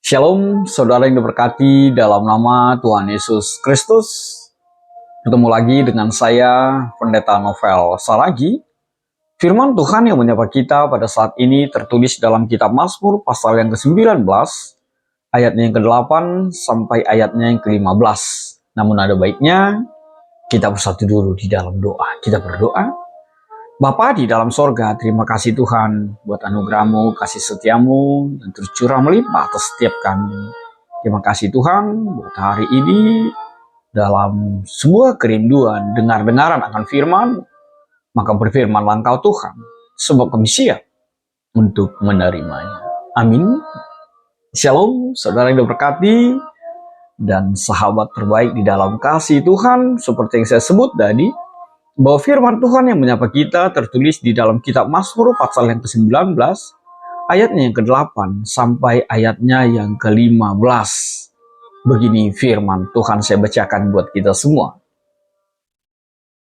Shalom, saudara yang diberkati dalam nama Tuhan Yesus Kristus. Bertemu lagi dengan saya, Pendeta Novel Saragi. Firman Tuhan yang menyapa kita pada saat ini tertulis dalam kitab Mazmur pasal yang ke-19, ayatnya yang ke-8 sampai ayatnya yang ke-15. Namun ada baiknya kita bersatu dulu di dalam doa. Kita berdoa. Bapa di dalam sorga, terima kasih Tuhan buat anugerah-Mu, kasih setia-Mu, yang tercurah melimpah atas setiap kami. Terima kasih Tuhan buat hari ini, dalam sebuah kerinduan, dengar-dengaran akan firman, maka berfirmanlah Engkau Tuhan, sebab kami siap untuk menerimanya. Amin. Shalom, saudara yang diberkati, dan sahabat terbaik di dalam kasih Tuhan, seperti yang saya sebut tadi, bahwa firman Tuhan yang menyapa kita tertulis di dalam kitab Mazmur pasal yang ke-19, ayatnya yang ke-8 sampai ayatnya yang ke-15. Begini firman Tuhan, saya bacakan buat kita semua.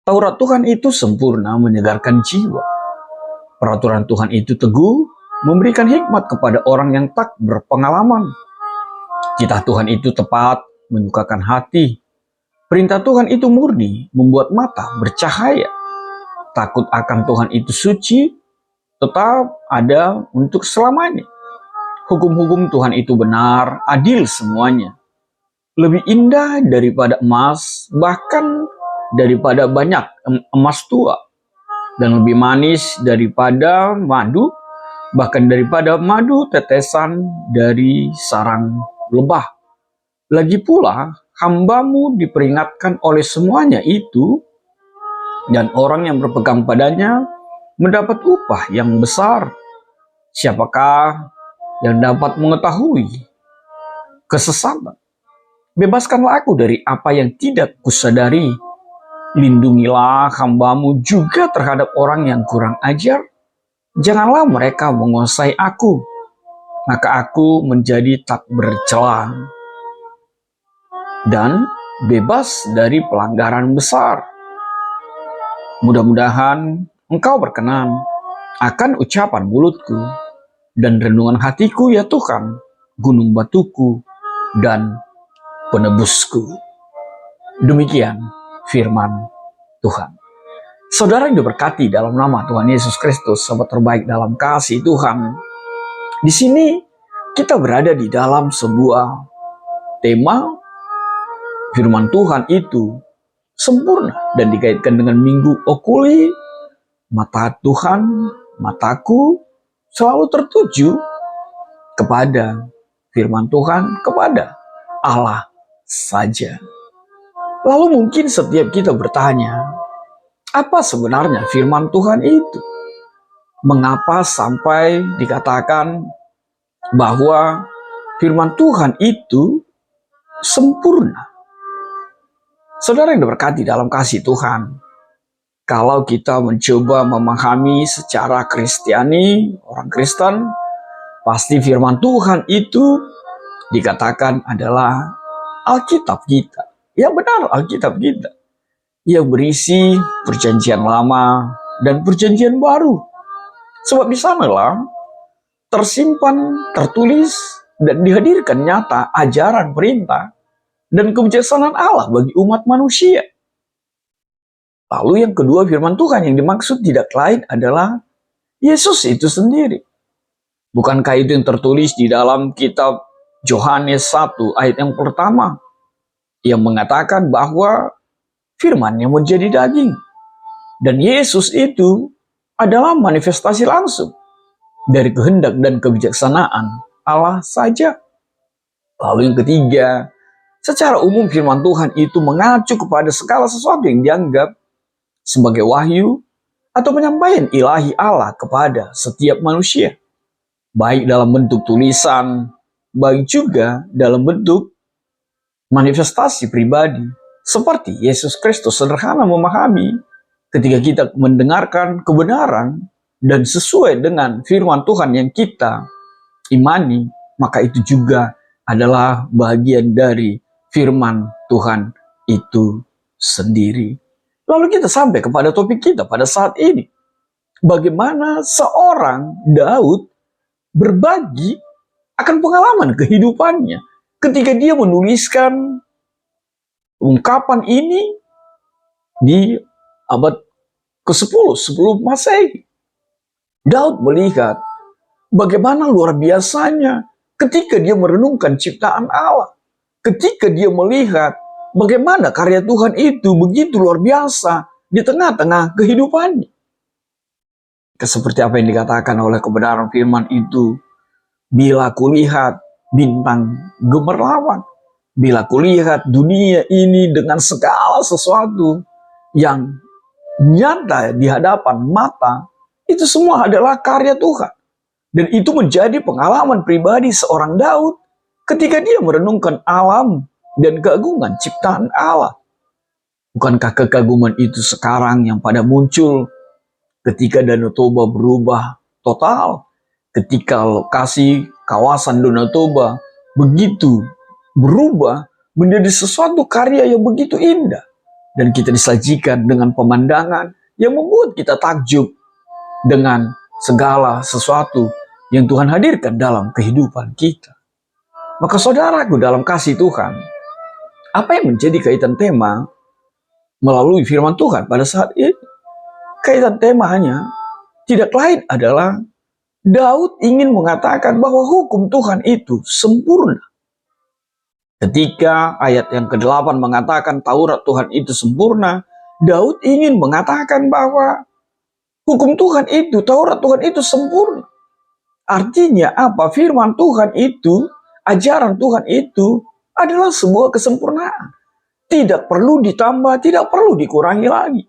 Taurat Tuhan itu sempurna, menyegarkan jiwa. Peraturan Tuhan itu teguh, memberikan hikmat kepada orang yang tak berpengalaman. Titah Tuhan itu tepat, menyukakan hati. Perintah Tuhan itu murni, membuat mata bercahaya. Takut akan Tuhan itu suci, tetap ada untuk selamanya. Hukum-hukum Tuhan itu benar, adil semuanya. Lebih indah daripada emas, bahkan daripada banyak emas tua. Dan lebih manis daripada madu, bahkan daripada madu tetesan dari sarang lebah. Lagi pula, hamba-Mu diperingatkan oleh semuanya itu, dan orang yang berpegang padanya mendapat upah yang besar. Siapakah yang dapat mengetahui kesesatan? Bebaskanlah aku dari apa yang tidak kusadari. Lindungilah hamba-Mu juga terhadap orang yang kurang ajar. Janganlah mereka menguasai aku, maka aku menjadi tak bercela dan bebas dari pelanggaran besar. Mudah-mudahan Engkau berkenan akan ucapan mulutku dan renungan hatiku, ya Tuhan, gunung batuku dan penebusku. Demikian firman Tuhan. Saudara yang diberkati dalam nama Tuhan Yesus Kristus, sahabat terbaik dalam kasih Tuhan. Di sini kita berada di dalam sebuah tema. Firman Tuhan itu sempurna dan dikaitkan dengan minggu Okuli. Mata Tuhan, mataku selalu tertuju kepada firman Tuhan, kepada Allah saja. Lalu mungkin setiap kita bertanya, apa sebenarnya firman Tuhan itu? Mengapa sampai dikatakan bahwa firman Tuhan itu sempurna? Saudara yang diberkati dalam kasih Tuhan, kalau kita mencoba memahami secara Kristiani, orang Kristen, pasti firman Tuhan itu dikatakan adalah Alkitab kita. Ya benar, Alkitab kita. Yang berisi perjanjian lama dan perjanjian baru. Sebab di sanalah tersimpan, tertulis, dan dihadirkan nyata ajaran perintah dan kebijaksanaan Allah bagi umat manusia. Lalu yang kedua, firman Tuhan yang dimaksud tidak lain adalah Yesus itu sendiri. Bukankah itu yang tertulis di dalam kitab Yohanes 1 ayat yang pertama, yang mengatakan bahwa firman-Nya menjadi daging. Dan Yesus itu adalah manifestasi langsung dari kehendak dan kebijaksanaan Allah saja. Lalu yang ketiga, secara umum firman Tuhan itu mengacu kepada segala sesuatu yang dianggap sebagai wahyu atau penyampaian ilahi Allah kepada setiap manusia. Baik dalam bentuk tulisan, baik juga dalam bentuk manifestasi pribadi. Seperti Yesus Kristus sederhana memahami ketika kita mendengarkan kebenaran dan sesuai dengan firman Tuhan yang kita imani, maka itu juga adalah bagian dari firman Tuhan itu sendiri. Lalu kita sampai kepada topik kita pada saat ini. Bagaimana seorang Daud berbagi akan pengalaman kehidupannya. Ketika dia menuliskan ungkapan ini di abad ke-10 sebelum Masehi. Daud melihat bagaimana luar biasanya ketika dia merenungkan ciptaan Allah. Ketika dia melihat bagaimana karya Tuhan itu begitu luar biasa di tengah-tengah kehidupannya. Seperti apa yang dikatakan oleh kebenaran firman itu, bila kulihat bintang gemerlawan, bila kulihat dunia ini dengan segala sesuatu yang nyata di hadapan mata, itu semua adalah karya Tuhan. Dan itu menjadi pengalaman pribadi seorang Daud ketika dia merenungkan alam dan keagungan ciptaan Allah. Bukankah kekaguman itu sekarang yang pada muncul ketika Danau Toba berubah total, ketika lokasi kawasan Danau Toba begitu berubah menjadi sesuatu karya yang begitu indah, dan kita disajikan dengan pemandangan yang membuat kita takjub dengan segala sesuatu yang Tuhan hadirkan dalam kehidupan kita. Maka saudaraku dalam kasih Tuhan, apa yang menjadi kaitan tema melalui firman Tuhan pada saat ini? Kaitan temanya tidak lain adalah Daud ingin mengatakan bahwa hukum Tuhan itu sempurna. Ketika ayat yang ke-8 mengatakan Taurat Tuhan itu sempurna, Daud ingin mengatakan bahwa hukum Tuhan itu, Taurat Tuhan itu sempurna. Artinya apa? Firman Tuhan itu, ajaran Tuhan itu adalah sebuah kesempurnaan. Tidak perlu ditambah, tidak perlu dikurangi lagi.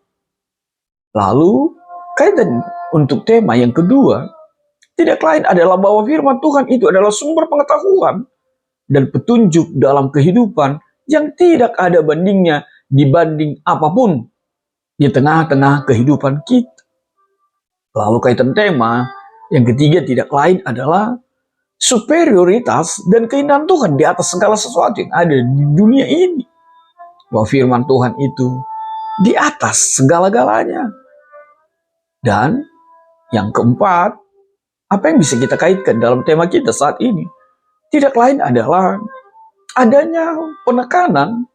Lalu, kaitan untuk tema yang kedua, tidak lain adalah bahwa firman Tuhan itu adalah sumber pengetahuan dan petunjuk dalam kehidupan yang tidak ada bandingnya dibanding apapun di tengah-tengah kehidupan kita. Lalu kaitan tema yang ketiga tidak lain adalah superioritas dan keindahan Tuhan di atas segala sesuatu yang ada di dunia ini. Bahwa firman Tuhan itu di atas segala-galanya. Dan yang keempat, apa yang bisa kita kaitkan dalam tema kita saat ini? Tidak lain adalah adanya penekanan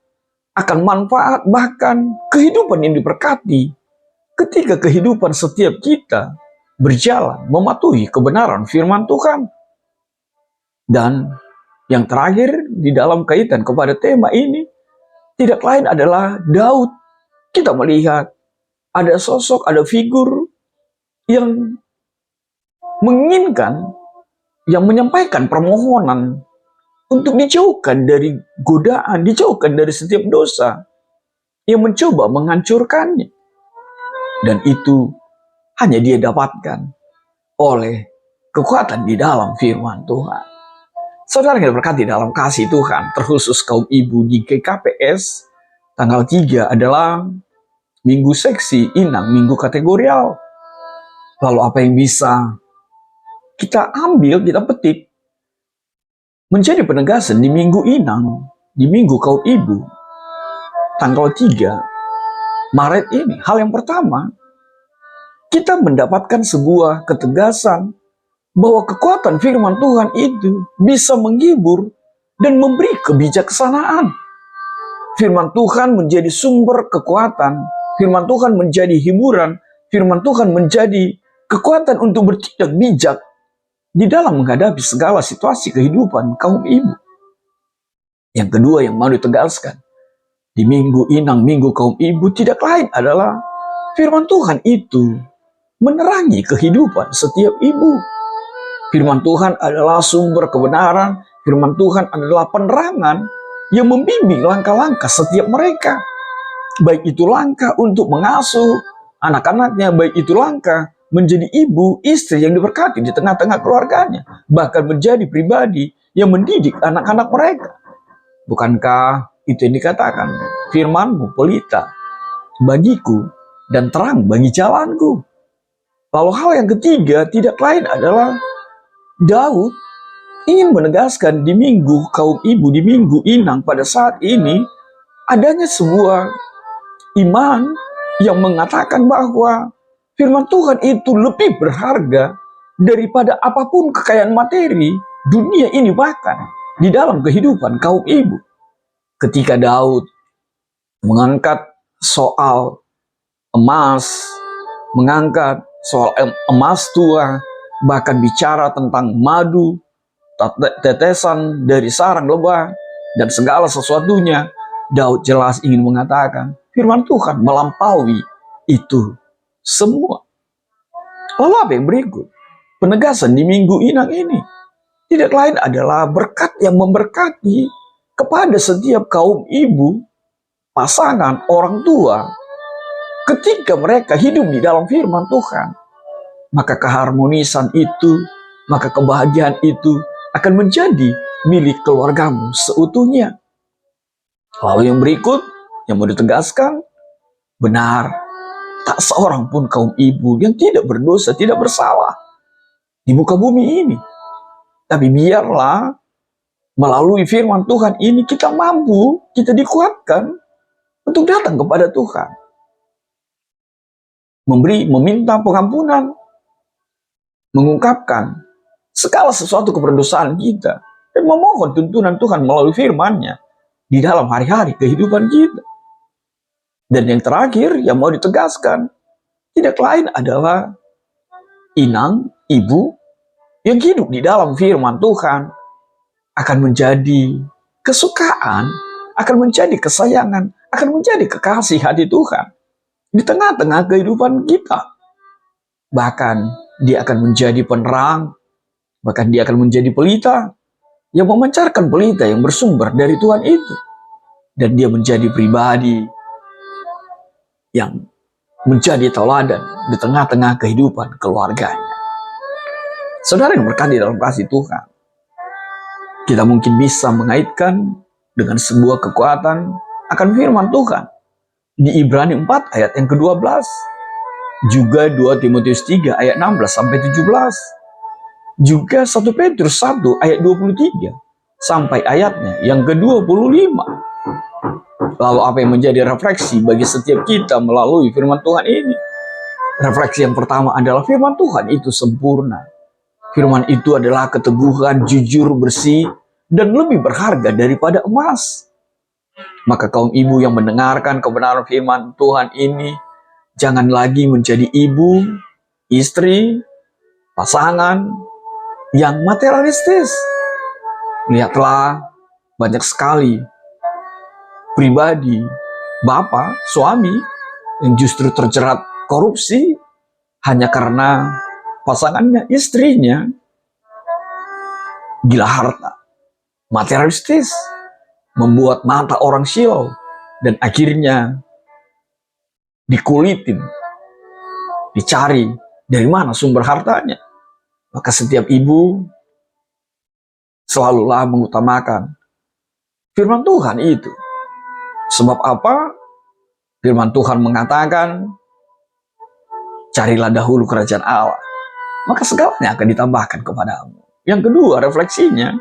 akan manfaat bahkan kehidupan yang diberkati ketika kehidupan setiap kita berjalan mematuhi kebenaran firman Tuhan. Dan yang terakhir di dalam kaitan kepada tema ini, tidak lain adalah Daud. Kita melihat ada sosok, ada figur yang menginginkan, yang menyampaikan permohonan untuk dijauhkan dari godaan, dijauhkan dari setiap dosa yang mencoba menghancurkannya. Dan itu hanya dia dapatkan oleh kekuatan di dalam firman Tuhan. Saudara yang berkati dalam kasih Tuhan, terkhusus kaum ibu di GKPS, tanggal 3 adalah minggu seksi inang, minggu kategorial. Lalu apa yang bisa kita ambil, kita petik menjadi penegasan di minggu inang, di minggu kaum ibu, tanggal 3 Maret ini? Hal yang pertama, kita mendapatkan sebuah ketegasan bahwa kekuatan firman Tuhan itu bisa menghibur dan memberi kebijaksanaan. Firman Tuhan menjadi sumber kekuatan, firman Tuhan menjadi hiburan, firman Tuhan menjadi kekuatan untuk bertindak bijak di dalam menghadapi segala situasi kehidupan kaum ibu. Yang kedua yang mau ditegaskan, di minggu inang, minggu kaum ibu, tidak lain adalah firman Tuhan itu menerangi kehidupan setiap ibu. Firman Tuhan adalah sumber kebenaran, firman Tuhan adalah penerangan yang membimbing langkah-langkah setiap mereka. Baik itu langkah untuk mengasuh anak-anaknya, baik itu langkah menjadi ibu, istri yang diberkati di tengah-tengah keluarganya, bahkan menjadi pribadi yang mendidik anak-anak mereka. Bukankah itu yang dikatakan, firman-Mu pelita bagiku dan terang bagi jalanku. Lalu hal yang ketiga tidak lain adalah Daud ingin menegaskan di minggu kaum ibu, di minggu inang pada saat ini, adanya sebuah iman yang mengatakan bahwa firman Tuhan itu lebih berharga daripada apapun kekayaan materi dunia ini, bahkan di dalam kehidupan kaum ibu. Ketika Daud mengangkat soal emas, mengangkat soal emas tua, bahkan bicara tentang madu, tetesan dari sarang lebah, dan segala sesuatunya, Daud jelas ingin mengatakan, firman Tuhan melampaui itu semua. Lalu apa yang berikut? Penegasan di minggu inang ini tidak lain adalah berkat yang memberkati kepada setiap kaum ibu, pasangan, orang tua. Ketika mereka hidup di dalam firman Tuhan, maka keharmonisan itu, maka kebahagiaan itu akan menjadi milik keluargamu seutuhnya. Lalu yang berikut, yang mau ditegaskan, benar, tak seorang pun kaum ibu yang tidak berdosa, tidak bersalah di muka bumi ini. Tapi biarlah melalui firman Tuhan ini kita mampu, kita dikuatkan untuk datang kepada Tuhan. Meminta pengampunan, mengungkapkan segala sesuatu keberdosaan kita, dan memohon tuntunan Tuhan melalui firman-Nya di dalam hari-hari kehidupan kita. Dan yang terakhir yang mau ditegaskan, tidak lain adalah inang, ibu, yang hidup di dalam firman Tuhan akan menjadi kesukaan, akan menjadi kesayangan, akan menjadi kekasih hati Tuhan di tengah-tengah kehidupan kita. Bahkan dia akan menjadi penerang, bahkan dia akan menjadi pelita yang memancarkan pelita yang bersumber dari Tuhan itu. Dan dia menjadi pribadi yang menjadi tauladan di tengah-tengah kehidupan keluarganya. Saudara yang berkati dalam kasih Tuhan, kita mungkin bisa mengaitkan dengan sebuah kekuatan akan firman Tuhan di Ibrani 4 ayat yang ke-12, juga 2 Timotius 3 ayat 16 sampai 17, juga 1 Petrus 1 ayat 23 sampai ayatnya yang ke-25. Lalu apa yang menjadi refleksi bagi setiap kita melalui firman Tuhan ini? Refleksi yang pertama adalah firman Tuhan itu sempurna. Firman itu adalah keteguhan, jujur, bersih, dan lebih berharga daripada emas. Maka kaum ibu yang mendengarkan kebenaran firman Tuhan ini, jangan lagi menjadi ibu, istri, pasangan yang materialistis. Lihatlah, banyak sekali pribadi, bapak, suami yang justru terjerat korupsi hanya karena pasangannya, istrinya gila harta, materialistis, membuat mata orang silau, dan akhirnya dikulitin, dicari dari mana sumber hartanya. Maka setiap ibu selalulah mengutamakan firman Tuhan itu. Sebab apa? Firman Tuhan mengatakan, carilah dahulu kerajaan Allah, maka segalanya akan ditambahkan kepadamu. Yang kedua, refleksinya,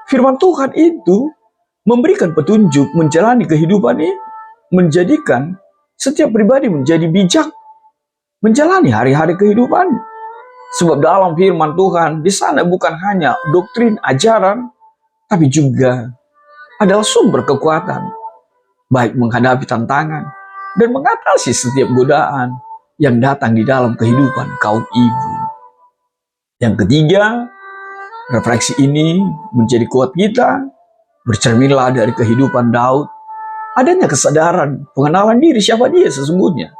firman Tuhan itu memberikan petunjuk menjalani kehidupan ini, menjadikan setiap pribadi menjadi bijak menjalani hari-hari kehidupan. Sebab dalam firman Tuhan, di sana bukan hanya doktrin, ajaran, tapi juga adalah sumber kekuatan, baik menghadapi tantangan dan mengatasi setiap godaan yang datang di dalam kehidupan kaum ibu. Yang ketiga, refleksi ini menjadi kuat kita, bercerminlah dari kehidupan Daud, adanya kesadaran, pengenalan diri siapa dia sesungguhnya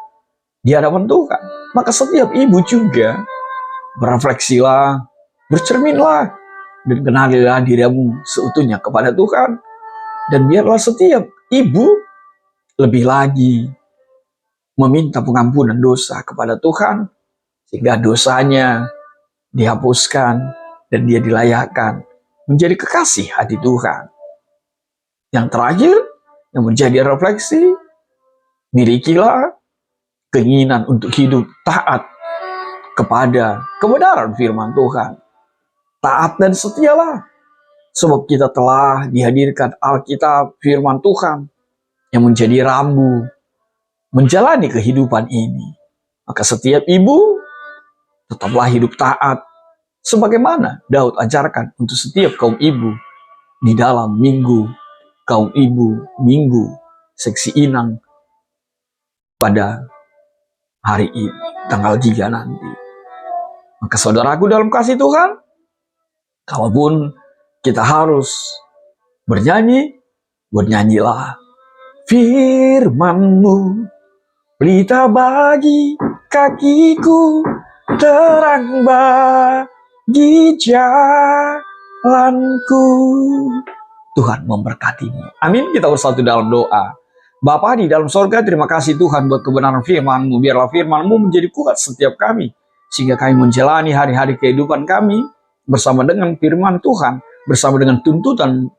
di hadapan Tuhan. Maka setiap ibu juga berefleksilah, bercerminlah, dan kenalilah dirimu seutuhnya kepada Tuhan. Dan biarlah setiap ibu lebih lagi meminta pengampunan dosa kepada Tuhan, sehingga dosanya dihapuskan dan dia dilayakkan menjadi kekasih hati Tuhan. Yang terakhir, yang menjadi refleksi, milikilah keinginan untuk hidup taat kepada kebenaran firman Tuhan. Taat dan setialah, sebab kita telah dihadirkan Alkitab firman Tuhan yang menjadi rambu menjalani kehidupan ini. Maka setiap ibu tetaplah hidup taat Sebagaimana Daud ajarkan untuk setiap kaum ibu di dalam minggu kaum ibu, minggu seksi inang pada hari ini, tanggal 3 nanti. Maka saudaraku dalam kasih Tuhan, kalaupun kita harus bernyanyi, bernyanyilah firman-Mu, pelita bagi kakiku, terang bagi jalanku. Tuhan memberkatimu. Amin. Kita bersatu dalam doa. Bapa di dalam sorga, terima kasih Tuhan buat kebenaran firman-Mu. Biarlah firman-Mu menjadi kuat setiap kami, sehingga kami menjalani hari-hari kehidupan kami bersama dengan firman Tuhan, bersama dengan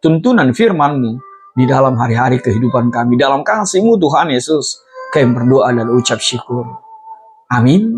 tuntunan firman-Mu di dalam hari-hari kehidupan kami. Dalam kasih-Mu Tuhan Yesus, kami berdoa dan ucap syukur. Amin.